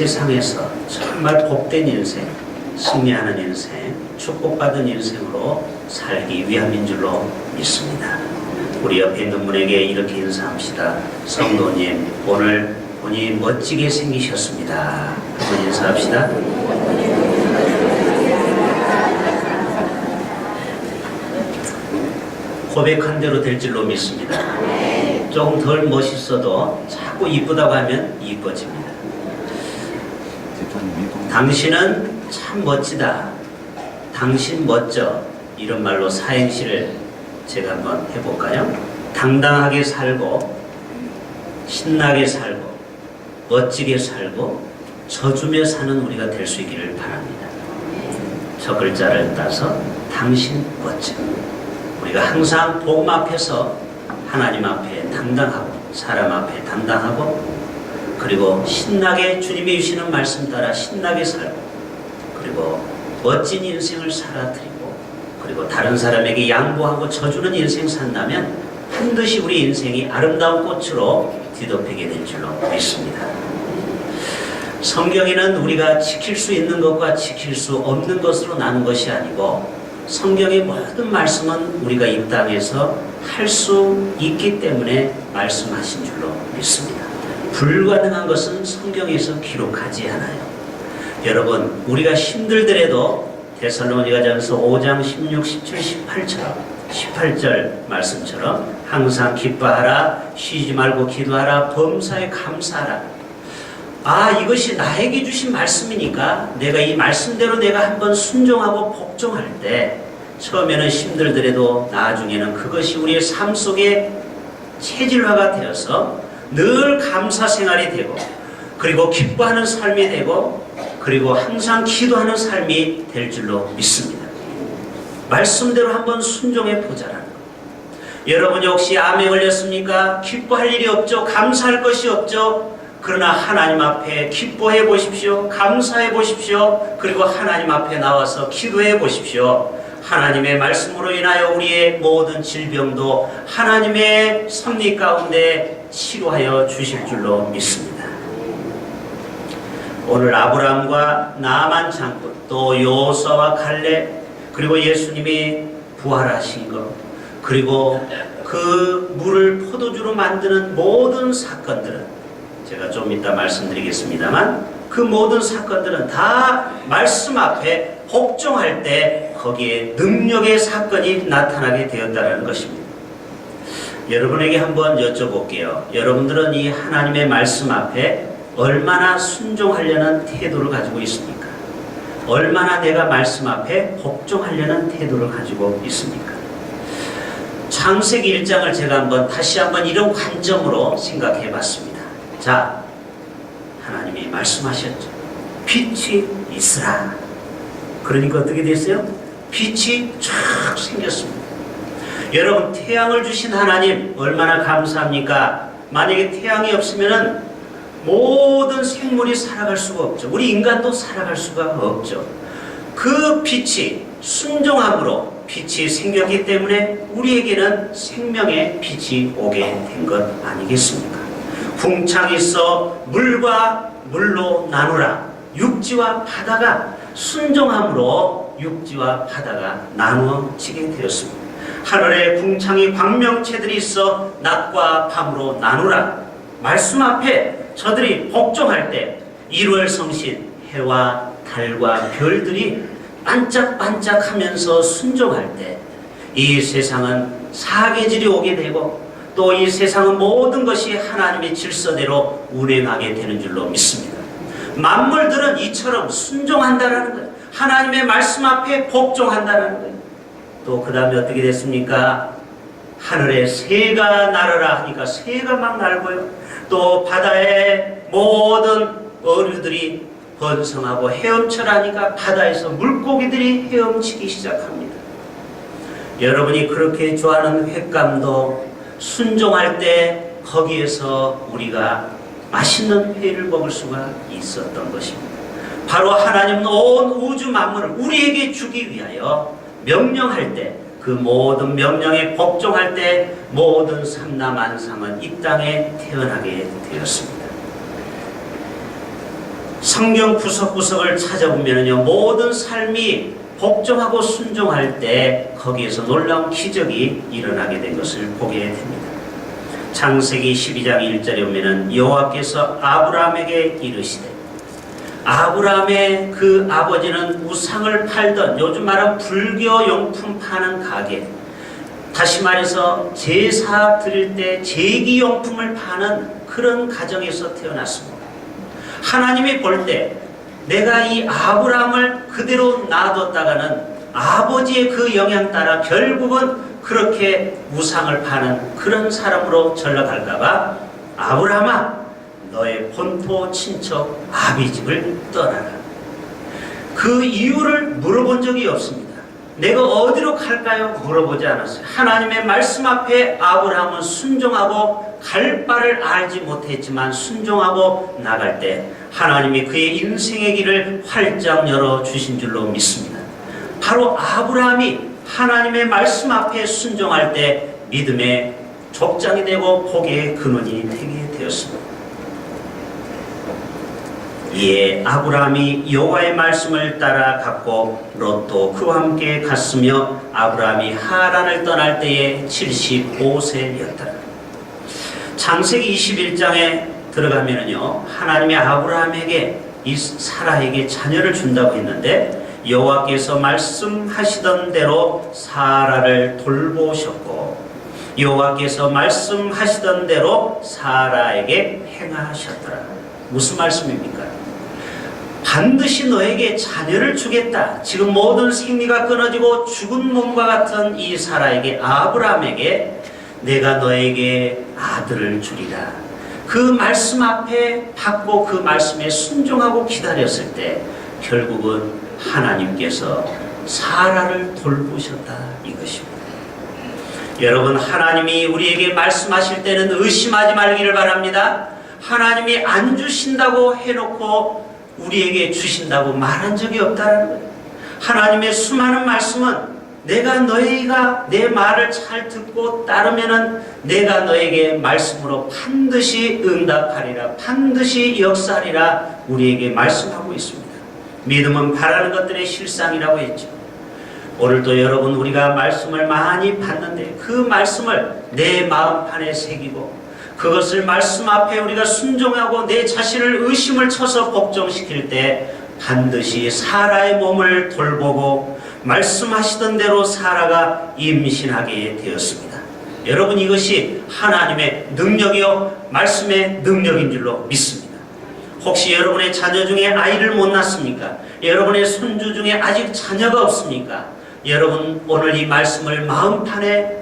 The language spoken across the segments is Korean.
세상에서 정말 복된 인생, 승리하는 인생, 축복받은 인생으로 살기 위함인 줄로 믿습니다. 우리 옆에 있는 분에게 이렇게 인사합시다. 성도님, 오늘 본이 멋지게 생기셨습니다. 한번 인사합시다. 고백한 대로 될 줄로 믿습니다. 조금 덜 멋있어도 자꾸 이쁘다고 하면 이뻐집니다. 당신은 참 멋지다. 당신 멋져. 이런 말로 사행시를 제가 한번 해볼까요? 당당하게 살고, 신나게 살고, 멋지게 살고, 져주며 사는 우리가 될 수 있기를 바랍니다. 저 글자를 따서 당신 멋져. 우리가 항상 복음 앞에서 하나님 앞에 당당하고, 사람 앞에 당당하고, 그리고 신나게 주님이 주시는 말씀 따라 신나게 살고, 그리고 멋진 인생을 살아드리고, 그리고 다른 사람에게 양보하고 져주는 인생 산다면 반드시 우리 인생이 아름다운 꽃으로 뒤덮이게 될 줄로 믿습니다. 성경에는 우리가 지킬 수 있는 것과 지킬 수 없는 것으로 나눈 것이 아니고, 성경의 모든 말씀은 우리가 이 땅에서 할 수 있기 때문에 말씀하신 줄로 믿습니다. 불가능한 것은 성경에서 기록하지 않아요. 여러분, 우리가 힘들더라도 데살로니가전서 5장 16, 17, 18절 말씀처럼 항상 기뻐하라, 쉬지 말고 기도하라, 범사에 감사하라. 이것이 나에게 주신 말씀이니까 내가 이 말씀대로 내가 한번 순종하고 복종할 때 처음에는 힘들더라도 나중에는 그것이 우리의 삶 속에 체질화가 되어서 늘 감사 생활이 되고, 그리고 기뻐하는 삶이 되고, 그리고 항상 기도하는 삶이 될 줄로 믿습니다. 말씀대로 한번 순종해 보자라는 것. 여러분 혹시 암에 걸렸습니까? 기뻐할 일이 없죠. 감사할 것이 없죠. 그러나 하나님 앞에 기뻐해 보십시오. 감사해 보십시오. 그리고 하나님 앞에 나와서 기도해 보십시오. 하나님의 말씀으로 인하여 우리의 모든 질병도 하나님의 섭리 가운데 치료하여 주실 줄로 믿습니다. 오늘 아브라함과 나아만 장군, 또 여호수아와 갈렙, 그리고 예수님이 부활하신 것, 그리고 그 물을 포도주로 만드는 모든 사건들은, 제가 좀 이따 말씀드리겠습니다만, 그 모든 사건들은 다 말씀 앞에 복종할 때 거기에 능력의 사건이 나타나게 되었다는 것입니다. 여러분에게 한번 여쭤볼게요. 여러분들은 이 하나님의 말씀 앞에 얼마나 순종하려는 태도를 가지고 있습니까? 얼마나 내가 말씀 앞에 복종하려는 태도를 가지고 있습니까? 창세기 1장을 제가 다시 한번 이런 관점으로 생각해 봤습니다. 자, 하나님이 말씀하셨죠. 빛이 있으라. 그러니까 어떻게 됐어요? 빛이 쫙 생겼습니다. 여러분, 태양을 주신 하나님 얼마나 감사합니까? 만약에 태양이 없으면 모든 생물이 살아갈 수가 없죠. 우리 인간도 살아갈 수가 없죠. 그 빛이 순종함으로 빛이 생겼기 때문에 우리에게는 생명의 빛이 오게 된 것 아니겠습니까? 궁창이 있어 물과 물로 나누라. 육지와 바다가 순종함으로 육지와 바다가 나누어지게 되었습니다. 하늘에 궁창이 광명체들이 있어 낮과 밤으로 나누라. 말씀 앞에 저들이 복종할 때 1월 성신 해와 달과 별들이 반짝반짝하면서 순종할 때 이 세상은 사계절이 오게 되고, 또 이 세상은 모든 것이 하나님의 질서대로 운행하게 되는 줄로 믿습니다. 만물들은 이처럼 순종한다라는 거예요. 하나님의 말씀 앞에 복종한다라는 거예요. 또 그 다음에 어떻게 됐습니까? 하늘에 새가 날아라 하니까 새가 막 날고요. 또 바다에 모든 어류들이 번성하고 헤엄쳐라니까 바다에서 물고기들이 헤엄치기 시작합니다. 여러분이 그렇게 좋아하는 횟감도 순종할 때 거기에서 우리가 맛있는 회를 먹을 수가 있었던 것입니다. 바로 하나님은 온 우주 만물을 우리에게 주기 위하여 명령할 때, 그 모든 명령에 복종할 때 모든 삼라만상은 이 땅에 태어나게 되었습니다. 성경 구석구석을 찾아보면요, 모든 삶이 복종하고 순종할 때 거기에서 놀라운 기적이 일어나게 된 것을 보게 됩니다. 창세기 12장 1절에 보면은 여호와께서 아브라함에게 이르시되, 아브라함의 그 아버지는 우상을 팔던, 요즘 말하는 불교 용품 파는 가게, 다시 말해서 제사 드릴 때 제기용품을 파는 그런 가정에서 태어났습니다. 하나님이 볼 때 내가 이 아브라함을 그대로 놔뒀다가는 아버지의 그 영향 따라 결국은 그렇게 우상을 파는 그런 사람으로 전락할까봐, 아브라함아, 너의 본토 친척 아비 집을 떠나라. 그 이유를 물어본 적이 없습니다. 내가 어디로 갈까요? 물어보지 않았어요. 하나님의 말씀 앞에 아브라함은 순종하고 갈 바를 알지 못했지만 순종하고 나갈 때 하나님이 그의 인생의 길을 활짝 열어주신 줄로 믿습니다. 바로 아브라함이 하나님의 말씀 앞에 순종할 때 믿음의 족장이 되고 복의 근원이 되게 되었습니다. 이에 아브라함이 여호와의 말씀을 따라 갔고 롯도 그와 함께 갔으며 아브라함이 하란을 떠날 때에 75세였더라. 창세기 21장에 들어가면은요, 하나님이 아브라함에게 이 사라에게 자녀를 준다고 했는데 여호와께서 말씀하시던 대로 사라를 돌보셨고 여호와께서 말씀하시던 대로 사라에게 행하셨더라. 무슨 말씀입니까? 반드시 너에게 자녀를 주겠다. 지금 모든 생리가 끊어지고 죽은 몸과 같은 이 사라에게, 아브라함에게 내가 너에게 아들을 주리라. 그 말씀 앞에 받고 그 말씀에 순종하고 기다렸을 때 결국은 하나님께서 사라를 돌보셨다, 이것입니다. 여러분, 하나님이 우리에게 말씀하실 때는 의심하지 말기를 바랍니다. 하나님이 안 주신다고 해놓고 우리에게 주신다고 말한 적이 없다는 거예요. 하나님의 수많은 말씀은 너희가 내 말을 잘 듣고 따르면은 내가 너에게 말씀으로 반드시 응답하리라, 반드시 역사하리라 우리에게 말씀하고 있습니다. 믿음은 바라는 것들의 실상이라고 했죠. 오늘도 여러분, 우리가 말씀을 많이 받는데 그 말씀을 내 마음판에 새기고 그것을 말씀 앞에 우리가 순종하고 내 자신을 의심을 쳐서 복종시킬 때 반드시 사라의 몸을 돌보고 말씀하시던 대로 사라가 임신하게 되었습니다. 여러분, 이것이 하나님의 능력이요 말씀의 능력인 줄로 믿습니다. 혹시 여러분의 자녀 중에 아이를 못 낳습니까? 여러분의 손주 중에 아직 자녀가 없습니까? 여러분, 오늘 이 말씀을 마음판에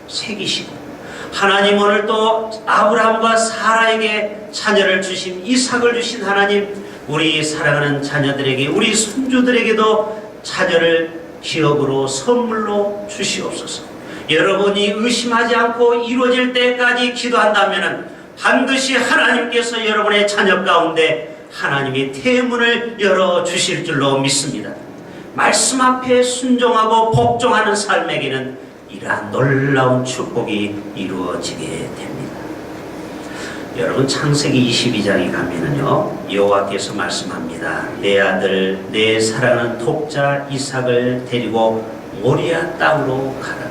새기시고 하나님, 오늘 또 아브라함과 사라에게 자녀를 주신, 이삭을 주신 하나님, 우리 사랑하는 자녀들에게, 우리 손주들에게도 자녀를 기업으로 선물로 주시옵소서. 여러분이 의심하지 않고 이루어질 때까지 기도한다면 반드시 하나님께서 여러분의 자녀 가운데 하나님이 태문을 열어주실 줄로 믿습니다. 말씀 앞에 순종하고 복종하는 삶에게는 이러한 놀라운 축복이 이루어지게 됩니다. 여러분, 창세기 22장에 가면은요, 여호와께서 말씀합니다. 내 아들, 내 사랑하는 독자 이삭을 데리고 모리아 땅으로 가라.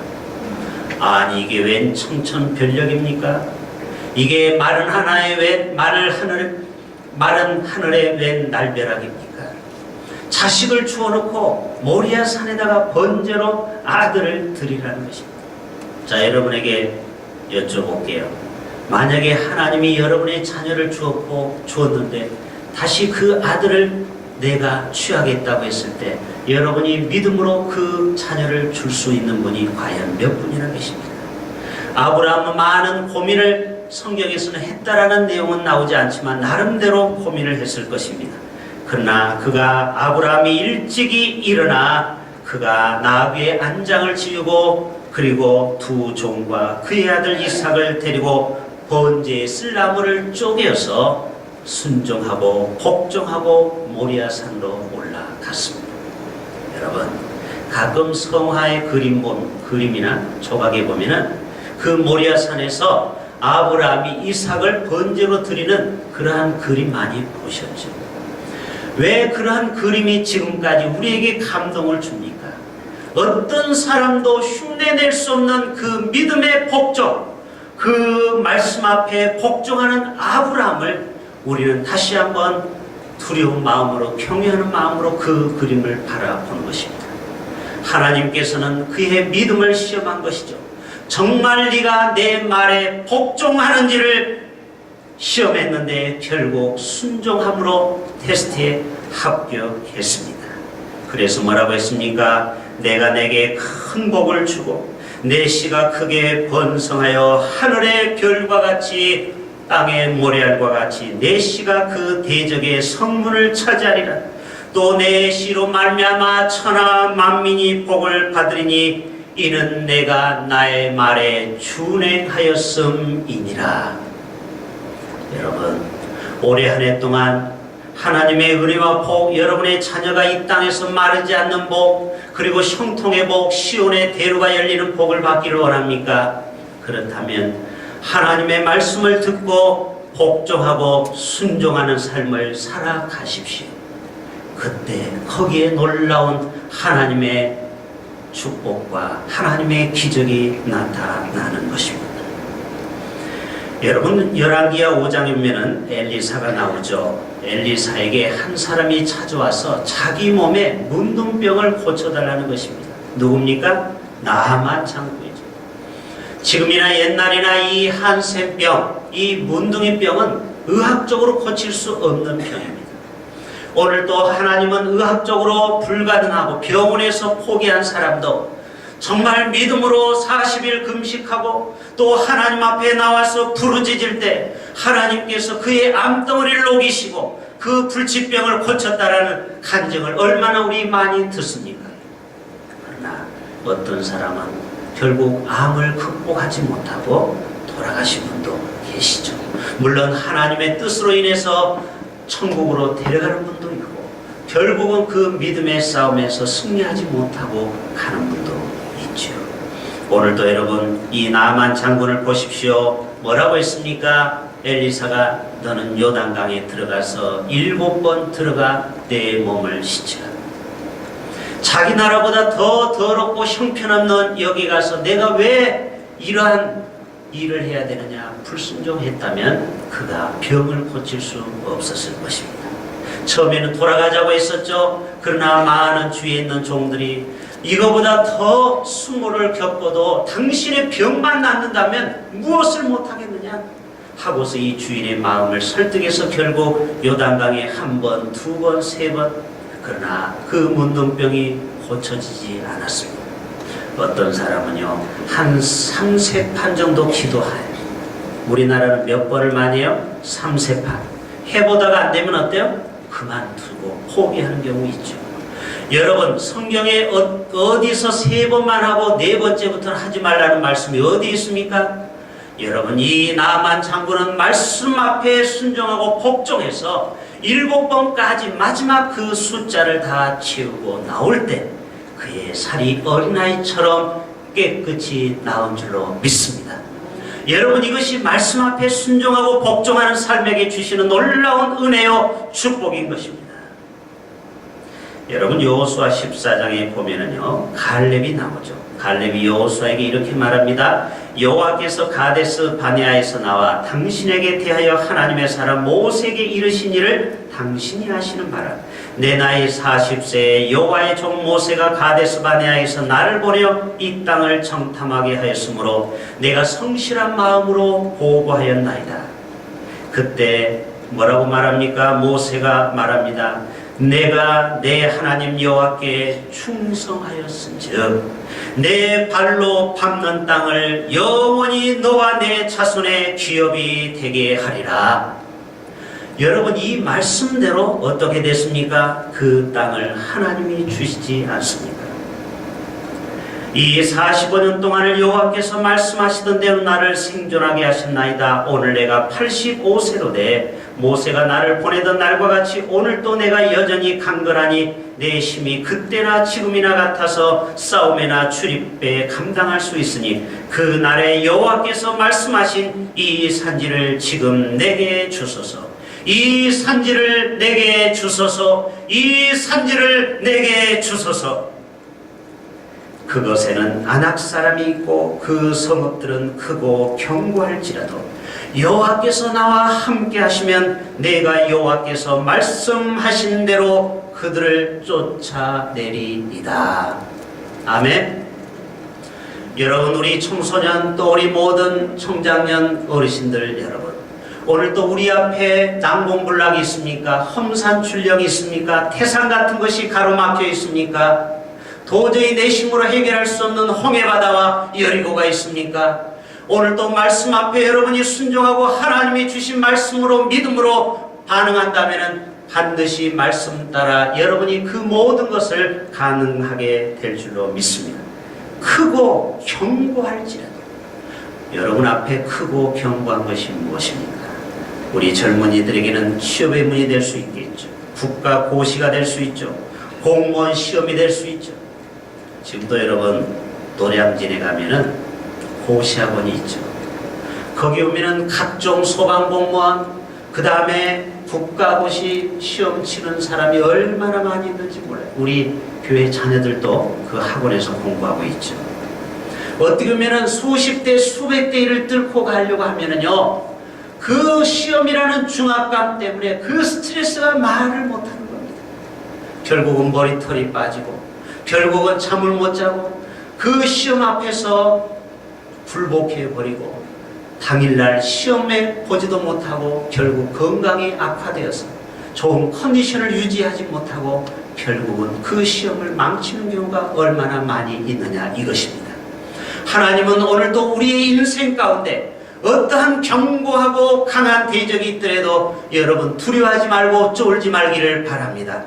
아니, 이게 웬 청천벽력입니까? 이게 마른 하늘에 웬 날벼락입니까? 자식을 주어놓고 모리아 산에다가 번제로 아들을 드리라는 것입니다. 자, 여러분에게 여쭤볼게요. 만약에 하나님이 여러분의 자녀를 주었는데 다시 그 아들을 내가 취하겠다고 했을 때 여러분이 믿음으로 그 자녀를 줄 수 있는 분이 과연 몇 분이나 계십니까? 아브라함은 많은 고민을 성경에서는 했다라는 내용은 나오지 않지만 나름대로 고민을 했을 것입니다. 그러나 아브라함이 일찍이 일어나 그가 나귀의 안장을 지우고 그리고 두 종과 그의 아들 이삭을 데리고 번제의 쓸 나무를 쪼개어서 순종하고 복종하고 모리아산으로 올라갔습니다. 여러분, 가끔 성화의 그림이나 조각에 보면은 그 모리아산에서 아브라함이 이삭을 번제로 드리는 그러한 그림 많이 보셨죠. 왜 그러한 그림이 지금까지 우리에게 감동을 줍니까? 어떤 사람도 흉내낼 수 없는 그 믿음의 복종, 그 말씀 앞에 복종하는 아브라함을 우리는 다시 한번 두려운 마음으로, 경외하는 마음으로 그 그림을 바라보는 것입니다. 하나님께서는 그의 믿음을 시험한 것이죠. 정말 네가 내 말에 복종하는지를 시험했는데 결국 순종함으로 테스트에 합격했습니다. 그래서 뭐라고 했습니까? 내가 내게 큰 복을 주고 내 씨가 크게 번성하여 하늘의 별과 같이 땅의 모래알과 같이 내 씨가 그 대적의 성문을 차지하리라. 또 내 씨로 말미암아 천하 만민이 복을 받으리니 이는 내가 나의 말에 준행하였음이니라. 여러분, 올해 한 해 동안 하나님의 은혜와 복, 여러분의 자녀가 이 땅에서 마르지 않는 복, 그리고 형통의 복, 시온의 대로가 열리는 복을 받기를 원합니까? 그렇다면 하나님의 말씀을 듣고 복종하고 순종하는 삶을 살아가십시오. 그때 거기에 놀라운 하나님의 축복과 하나님의 기적이 나타나는 것입니다. 여러분, 열왕기하 5장에 보면 엘리사가 나오죠. 엘리사에게 한 사람이 찾아와서 자기 몸에 문둥병을 고쳐달라는 것입니다. 누굽니까? 나아만 장군이죠. 지금이나 옛날이나 이 한센병, 이 문둥이병은 의학적으로 고칠 수 없는 병입니다. 오늘도 하나님은 의학적으로 불가능하고 병원에서 포기한 사람도 정말 믿음으로 40일 금식하고 또 하나님 앞에 나와서 부르짖을 때 하나님께서 그의 암덩어리를 녹이시고 그 불치병을 고쳤다라는 간증을 얼마나 우리 많이 듣습니까? 그러나 어떤 사람은 결국 암을 극복하지 못하고 돌아가신 분도 계시죠. 물론 하나님의 뜻으로 인해서 천국으로 데려가는 분도 있고 결국은 그 믿음의 싸움에서 승리하지 못하고 가는 분도 있죠. 오늘도 여러분 이 나아만 장군을 보십시오. 뭐라고 했습니까? 엘리사가 너는 요단강에 들어가서 7번 들어가 내 몸을 씻으라. 자기 나라보다 더 더럽고 형편없는 여기 가서 내가 왜 이러한 일을 해야 되느냐 불순종했다면 그가 병을 고칠 수 없었을 것입니다. 처음에는 돌아가자고 했었죠. 그러나 많은 주위에 있는 종들이 이거보다 더 수모를 겪어도 당신의 병만 낫는다면 무엇을 못하겠느냐 하고서 이 주인의 마음을 설득해서 결국 요단강에 1번, 2번, 3번 그러나 그 문둥병이 고쳐지지 않았습니다. 어떤 사람은요 한 3세판 정도 기도해요. 우리나라는 몇 번을 많이 해요? 3세판. 해보다가 안 되면 어때요? 그만두고 포기하는 경우 있죠. 여러분 성경에 어디서 3번만 하고 4번째부터는 하지 말라는 말씀이 어디 있습니까? 여러분 이 나아만 장군은 말씀 앞에 순종하고 복종해서 7번까지 마지막 그 숫자를 다 채우고 나올 때 그의 살이 어린아이처럼 깨끗이 나온 줄로 믿습니다. 여러분 이것이 말씀 앞에 순종하고 복종하는 삶에게 주시는 놀라운 은혜요 축복인 것입니다. 여러분 여호수아 14장에 보면은요 갈렙이 나오죠. 갈렙이 여호수아에게 이렇게 말합니다. 여호와께서 가데스 바네아에서 나와 당신에게 대하여 하나님의 사람 모세에게 이르신 일을 당신이 아시는 바라. 내 나이 40세에 여호와의 종 모세가 가데스 바네아에서 나를 보려 이 땅을 정탐하게 하였으므로 내가 성실한 마음으로 보고하였나이다. 그때 뭐라고 말합니까? 모세가 말합니다. 내가 내 하나님 여호와께 충성하였은즉 내 발로 밟는 땅을 영원히 너와 내 자손의 기업이 되게 하리라. 여러분 이 말씀대로 어떻게 됐습니까? 그 땅을 하나님이 주시지 않습니까? 이 45년 동안을 여호와께서 말씀하시던 대로 나를 생존하게 하셨나이다. 오늘 내가 85세로 돼 모세가 나를 보내던 날과 같이 오늘도 내가 여전히 강건하니 내 힘이 그때나 지금이나 같아서 싸움에나 출입에 감당할 수 있으니 그 날에 여호와께서 말씀하신 이 산지를 지금 내게 주소서. 이 산지를 내게 주소서. 이 산지를 내게 주소서. 그것에는 아낙 사람이 있고 그 성읍들은 크고 견고할지라도 여호와께서 나와 함께 하시면 내가 여호와께서 말씀하신 대로 그들을 쫓아내리이다. 아멘. 여러분, 우리 청소년 또 우리 모든 청장년 어르신들 여러분, 오늘 또 우리 앞에 난공불락이 있습니까? 험산출령이 있습니까? 태산 같은 것이 가로막혀 있습니까? 도저히 내 힘으로 해결할 수 없는 홍해바다와 여리고가 있습니까? 오늘 또 말씀 앞에 여러분이 순종하고 하나님이 주신 말씀으로 믿음으로 반응한다면 반드시 말씀 따라 여러분이 그 모든 것을 가능하게 될 줄로 믿습니다. 크고 견고할지라도. 여러분 앞에 크고 견고한 것이 무엇입니까? 우리 젊은이들에게는 취업의 문이 될 수 있겠죠. 국가 고시가 될 수 있죠. 공무원 시험이 될 수 있죠. 지금도 여러분 노량진에 가면은 고시학원이 있죠. 거기 오면은 각종 소방공무원, 그 다음에 국가고시 시험 치는 사람이 얼마나 많이 있는지 몰라요. 우리 교회 자녀들도 그 학원에서 공부하고 있죠. 어떻게 보면은 수십 대, 수백 대 일을 뚫고 가려고 하면은요, 그 시험이라는 중압감 때문에 그 스트레스가 말을 못하는 겁니다. 결국은 머리털이 빠지고, 결국은 잠을 못 자고, 그 시험 앞에서 굴복해버리고, 당일날 시험에 보지도 못하고 결국 건강이 악화되어서 좋은 컨디션을 유지하지 못하고 결국은 그 시험을 망치는 경우가 얼마나 많이 있느냐 이것입니다. 하나님은 오늘도 우리의 인생 가운데 어떠한 견고하고 강한 대적이 있더라도 여러분 두려워하지 말고 쫄지 말기를 바랍니다.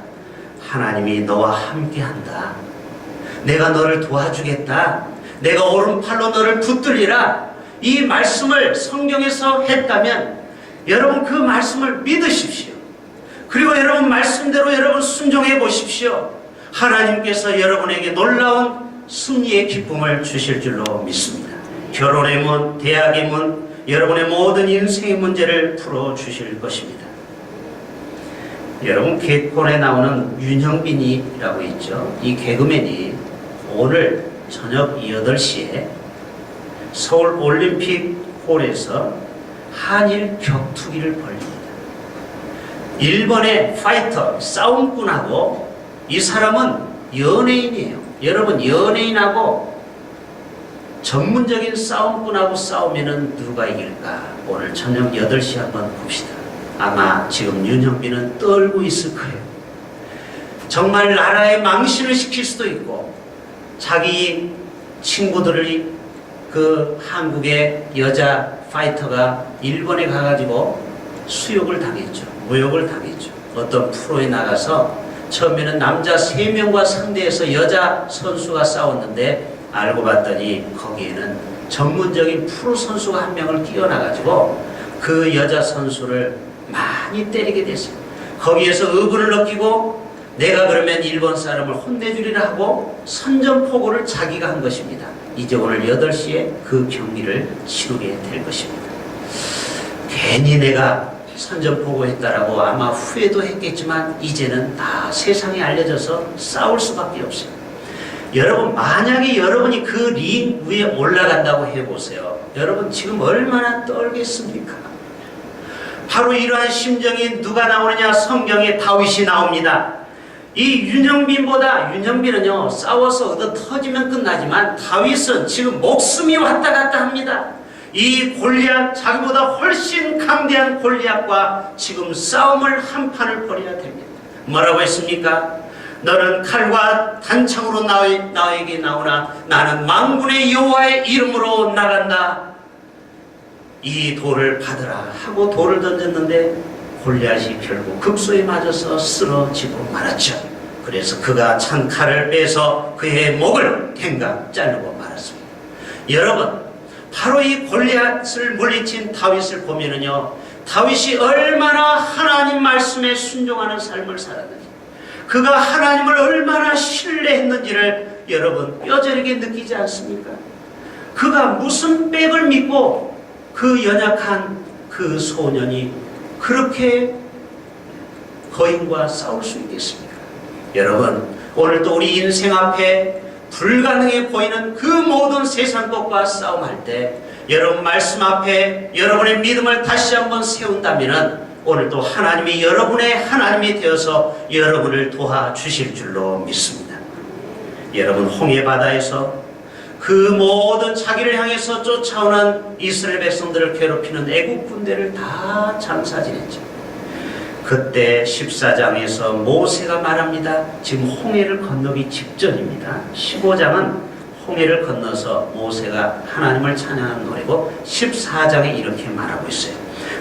하나님이 너와 함께한다. 내가 너를 도와주겠다. 내가 오른팔로 너를 붙들리라. 이 말씀을 성경에서 했다면 여러분 그 말씀을 믿으십시오. 그리고 여러분 말씀대로 여러분 순종해 보십시오. 하나님께서 여러분에게 놀라운 승리의 기쁨을 주실 줄로 믿습니다. 결혼의 문, 대학의 문, 여러분의 모든 인생의 문제를 풀어주실 것입니다. 여러분 개콘에 나오는 윤형빈이라고 있죠. 이 개그맨이 오늘 저녁 8시에 서울 올림픽 홀에서 한일 격투기를 벌입니다. 일본의 파이터, 싸움꾼하고 이 사람은 연예인이에요. 여러분 연예인하고 전문적인 싸움꾼하고 싸우면 누가 이길까? 오늘 저녁 8시 한번 봅시다. 아마 지금 윤형빈은 떨고 있을 거예요. 정말 나라에 망신을 시킬 수도 있고 자기 친구들이 그 한국의 여자 파이터가 일본에 가가지고 수욕을 당했죠. 모욕을 당했죠. 어떤 프로에 나가서 처음에는 남자 3명과 상대해서 여자 선수가 싸웠는데 알고 봤더니 거기에는 전문적인 프로 선수가 한 명을 끼워놔가지고 그 여자 선수를 많이 때리게 됐어요. 거기에서 의분을 느끼고 내가 그러면 일본 사람을 혼내주리라 하고 선전포고를 자기가 한 것입니다. 이제 오늘 8시에 그 경기를 치르게 될 것입니다. 괜히 내가 선전포고했다라고 아마 후회도 했겠지만 이제는 다 세상에 알려져서 싸울 수밖에 없어요. 여러분 만약에 여러분이 그 링 위에 올라간다고 해보세요. 여러분 지금 얼마나 떨겠습니까? 바로 이러한 심정이 누가 나오느냐? 성경에 다윗이 나옵니다. 이 윤형빈은요 싸워서 얻어 터지면 끝나지만 다윗은 지금 목숨이 왔다 갔다 합니다. 이 골리앗, 자기보다 훨씬 강대한 골리앗과 지금 싸움을 한판을 벌여야 됩니다. 뭐라고 했습니까? 너는 칼과 단창으로 나에게 나오나 나는 만군의 여호와의 이름으로 나간다. 이 돌을 받으라 하고 돌을 던졌는데 골리앗이 결국 극소에 맞아서 쓰러지고 말았죠. 그래서 그가 찬 칼을 빼서 그의 목을 탱각 자르고 말았습니다. 여러분 바로 이 골리앗을 물리친 다윗을 보면은요, 다윗이 얼마나 하나님 말씀에 순종하는 삶을 살았는지, 그가 하나님을 얼마나 신뢰했는지를 여러분 뼈저리게 느끼지 않습니까? 그가 무슨 백을 믿고 그 연약한 그 소년이 그렇게 거인과 싸울 수 있겠습니까? 여러분, 오늘도 우리 인생 앞에 불가능해 보이는 그 모든 세상 것과 싸움할 때 여러분 말씀 앞에 여러분의 믿음을 다시 한번 세운다면 오늘도 하나님이 여러분의 하나님이 되어서 여러분을 도와주실 줄로 믿습니다. 여러분, 홍해 바다에서 그 모든 자기를 향해서 쫓아오는 이스라엘 백성들을 괴롭히는 애국 군대를 다 장사지냈죠. 그때 14장에서 모세가 말합니다. 지금 홍해를 건너기 직전입니다. 15장은 홍해를 건너서 모세가 하나님을 찬양하는 노래고 14장에 이렇게 말하고 있어요.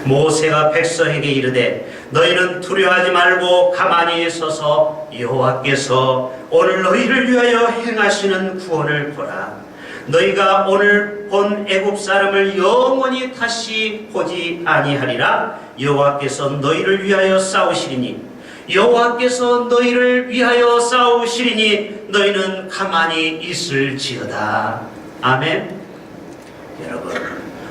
모세가 백성에게 이르되 너희는 두려워하지 말고 가만히 서서 여호와께서 오늘 너희를 위하여 행하시는 구원을 보라. 너희가 오늘 본 애굽 사람을 영원히 다시 보지 아니하리라. 여호와께서 너희를 위하여 싸우시리니 여호와께서 너희를 위하여 싸우시리니 너희는 가만히 있을지어다. 아멘. 여러분,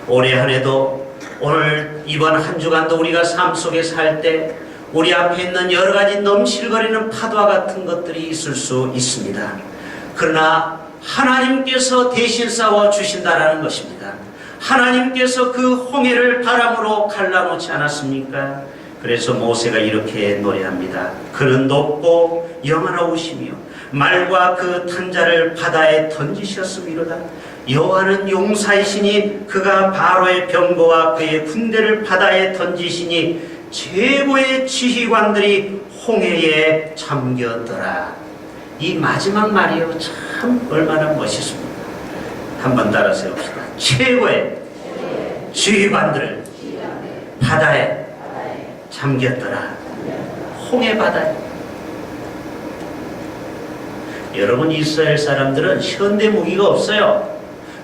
올해 한 해도 오늘 이번 한 주간도 우리가 삶 속에 살 때 우리 앞에 있는 여러 가지 넘실거리는 파도와 같은 것들이 있을 수 있습니다. 그러나 하나님께서 대신 싸워 주신다라는 것입니다. 하나님께서 그 홍해를 바람으로 갈라놓지 않았습니까? 그래서 모세가 이렇게 노래합니다. 그는 높고 영원하시며 말과 그 탄자를 바다에 던지셨음이로다. 여호와는 용사이시니 그가 바로의 병거와 그의 군대를 바다에 던지시니 최고의 지휘관들이 홍해에 잠겼더라. 이 마지막 말이요, 참 얼마나 멋있습니다. 한번 따라서 해봅시다. 최고의 지휘관들을 바다에 잠겼더라. 홍해 바다에. 여러분, 이스라엘 사람들은 현대 무기가 없어요.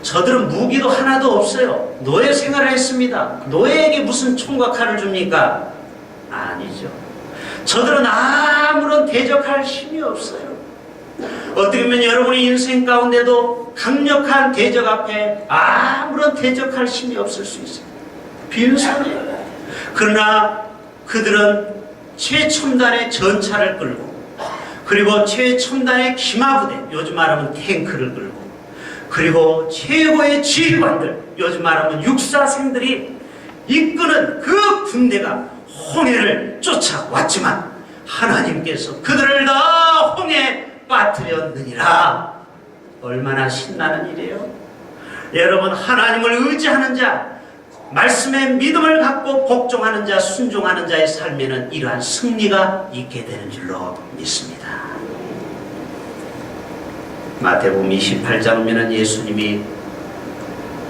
저들은 무기도 하나도 없어요. 노예 생활을 했습니다. 노예에게 무슨 총과 칼을 줍니까? 아니죠. 저들은 아무런 대적할 힘이 없어요. 어떻게 보면 여러분의 인생 가운데도 강력한 대적 앞에 아무런 대적할 힘이 없을 수 있어요. 빈손이에요. 그러나 그들은 최첨단의 전차를 끌고, 그리고 최첨단의 기마부대, 요즘 말하면 탱크를 끌고, 그리고 최고의 지휘관들, 요즘 말하면 육사생들이 이끄는 그 군대가 홍해를 쫓아왔지만 하나님께서 그들을 다 홍해에 빠뜨렸느니라. 얼마나 신나는 일이에요. 여러분, 하나님을 의지하는 자, 말씀에 믿음을 갖고 복종하는 자, 순종하는 자의 삶에는 이러한 승리가 있게 되는 줄로 믿습니다. 마태복음 28장 보면 예수님이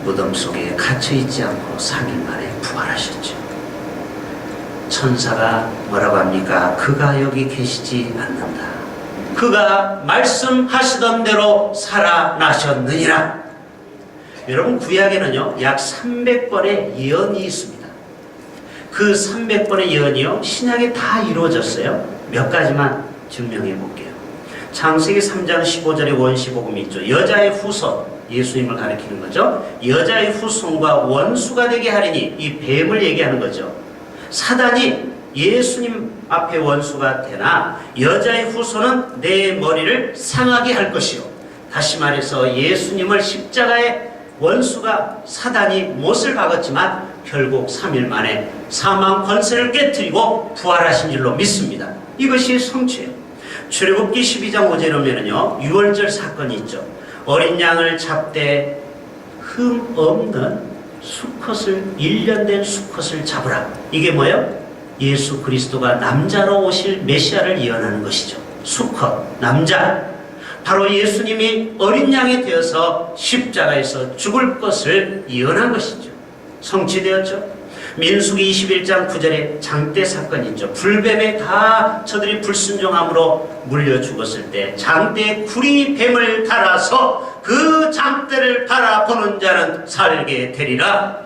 무덤 속에 갇혀있지 않고 3일 만에 부활하셨죠. 천사가 뭐라고 합니까? 그가 여기 계시지 않는다. 그가 말씀하시던 대로 살아나셨느니라. 여러분, 구약에는요 약 300번의 예언이 있습니다. 그 300번의 예언이요 신약에 다 이루어졌어요. 몇 가지만 증명해 볼게요. 창세기 3장 15절에 원시복음이 있죠. 여자의 후손, 예수님을 가리키는 거죠. 여자의 후손과 원수가 되게 하리니, 이 뱀을 얘기하는 거죠. 사단이 예수님 앞에 원수가 되나 여자의 후손은 내 머리를 상하게 할 것이요. 다시 말해서 예수님을 십자가에 원수가 사단이 못을 박았지만 결국 3일 만에 사망 권세를 깨뜨리고 부활하신 줄로 믿습니다. 이것이 성취예요. 출애굽기 12장 5절에 보면요 유월절 사건이 있죠. 어린 양을 잡되 흠 없는 수컷을, 1년 된 수컷을 잡으라. 이게 뭐예요? 예수 그리스도가 남자로 오실 메시아를 예언하는 것이죠. 수컷, 남자. 바로 예수님이 어린 양이 되어서 십자가에서 죽을 것을 예언한 것이죠. 성취되었죠. 민수기 21장 9절에 장대 사건이 있죠. 불뱀에 다 저들이 불순종함으로 물려 죽었을 때 장대에 구리 뱀을 달아서 그 장대를 바라보는 자는 살게 되리라.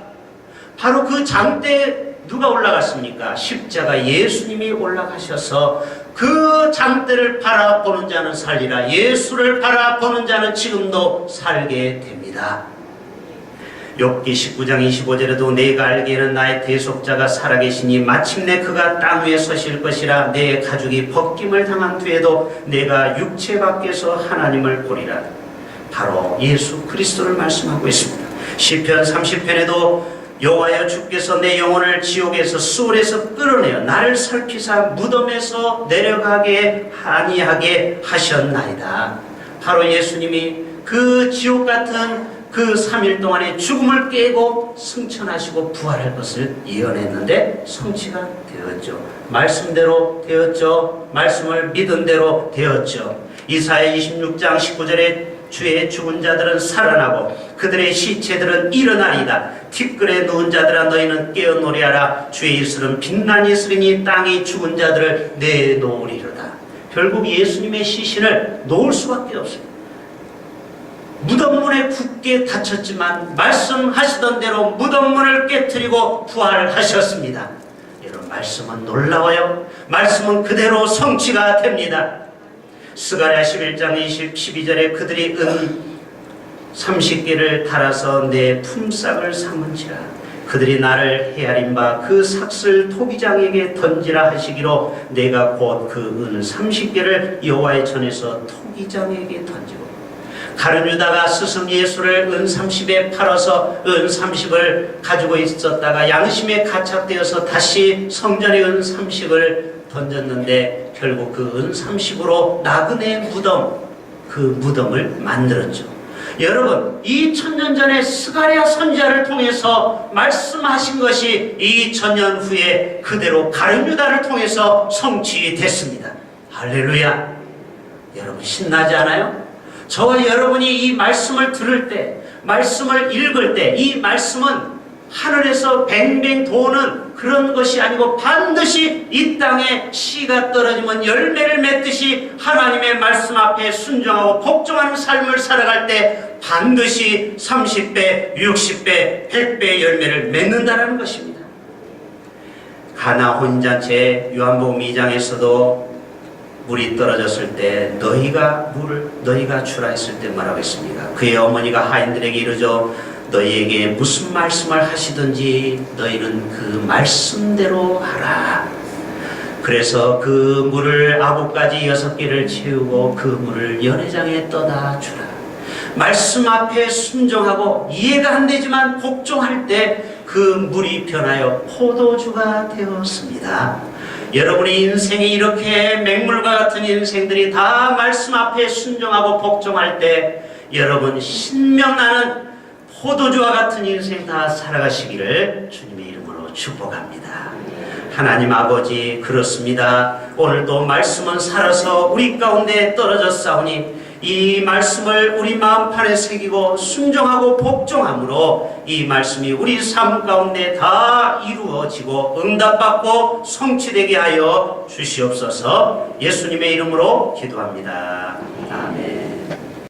바로 그 장대에 누가 올라갔습니까? 십자가 예수님이 올라가셔서 그 장대를 바라보는 자는 살리라. 예수를 바라보는 자는 지금도 살게 됩니다. 욥기 19장 25절에도 내가 알기에는 나의 대속자가 살아계시니 마침내 그가 땅 위에 서실 것이라. 내 가죽이 벗김을 당한 뒤에도 내가 육체 밖에서 하나님을 보리라. 바로 예수 그리스도를 말씀하고 있습니다. 시편 30편에도 여호와여 주께서 내 영혼을 지옥에서 수월에서 끌어내어 나를 살피사 무덤에서 내려가게 아니하게 하셨나이다. 바로 예수님이 그 지옥 같은 그 3일 동안의 죽음을 깨고 승천하시고 부활할 것을 예언했는데 성취가 되었죠. 말씀대로 되었죠. 말씀을 믿은 대로 되었죠. 이사야 26장 19절에 주의 죽은 자들은 살아나고 그들의 시체들은 일어나리다. 티끌에 누운 자들아 너희는 깨어 노래하라. 주의 입술은 빛나니 있으리니 땅이 죽은 자들을 내놓으리로다. 결국 예수님의 시신을 놓을 수밖에 없습니다. 무덤문에 굳게 닫혔지만 말씀하시던 대로 무덤문을 깨트리고 부활하셨습니다. 여러분, 말씀은 놀라워요. 말씀은 그대로 성취가 됩니다. 스가랴 11장 12절에 그들이 은 30개를 달아서 내 품삯을 삼은지라. 그들이 나를 헤아린 바 그 삭슬 토기장에게 던지라 하시기로 내가 곧 그 은 30개를 여호와의 전에서 토기장에게 던지고, 가룟 유다가 스승 예수를 은 30에 팔아서 은 30을 가지고 있었다가 양심에 가착되어서 다시 성전에 은 30을 던졌는데 결국 그 은 30으로 나그네 무덤, 그 무덤을 만들었죠. 여러분, 2000년 전에 스가랴 선지자를 통해서 말씀하신 것이 2000년 후에 그대로 가룟 유다를 통해서 성취됐습니다. 할렐루야. 여러분, 신나지 않아요? 저와 여러분이 이 말씀을 들을 때, 말씀을 읽을 때, 이 말씀은 하늘에서 뱅뱅 도는 그런 것이 아니고 반드시 이 땅에 씨가 떨어지면 열매를 맺듯이 하나님의 말씀 앞에 순종하고 복종하는 삶을 살아갈 때 반드시 30배, 60배, 100배의 열매를 맺는다는 것입니다. 가나 혼인잔치 요한복음 2장에서도 물이 떨어졌을 때 너희가 주라 했을 때 뭐라고 했습니까? 그의 어머니가 하인들에게 이르죠. 너희에게 무슨 말씀을 하시든지 너희는 그 말씀대로 하라. 그래서 그 물을 아구까지 6개를 채우고 그 물을 연회장에 떠다 주라. 말씀 앞에 순종하고 이해가 안 되지만 복종할 때 그 물이 변하여 포도주가 되었습니다. 여러분의 인생이 이렇게 맹물과 같은 인생들이 다 말씀 앞에 순종하고 복종할 때 여러분 신명나는 포도주와 같은 인생 다 살아가시기를 주님의 이름으로 축복합니다. 하나님 아버지, 그렇습니다. 오늘도 말씀은 살아서 우리 가운데 떨어졌사오니 이 말씀을 우리 마음판에 새기고 순종하고 복종함으로 이 말씀이 우리 삶 가운데 다 이루어지고 응답받고 성취되게 하여 주시옵소서. 예수님의 이름으로 기도합니다. 아멘.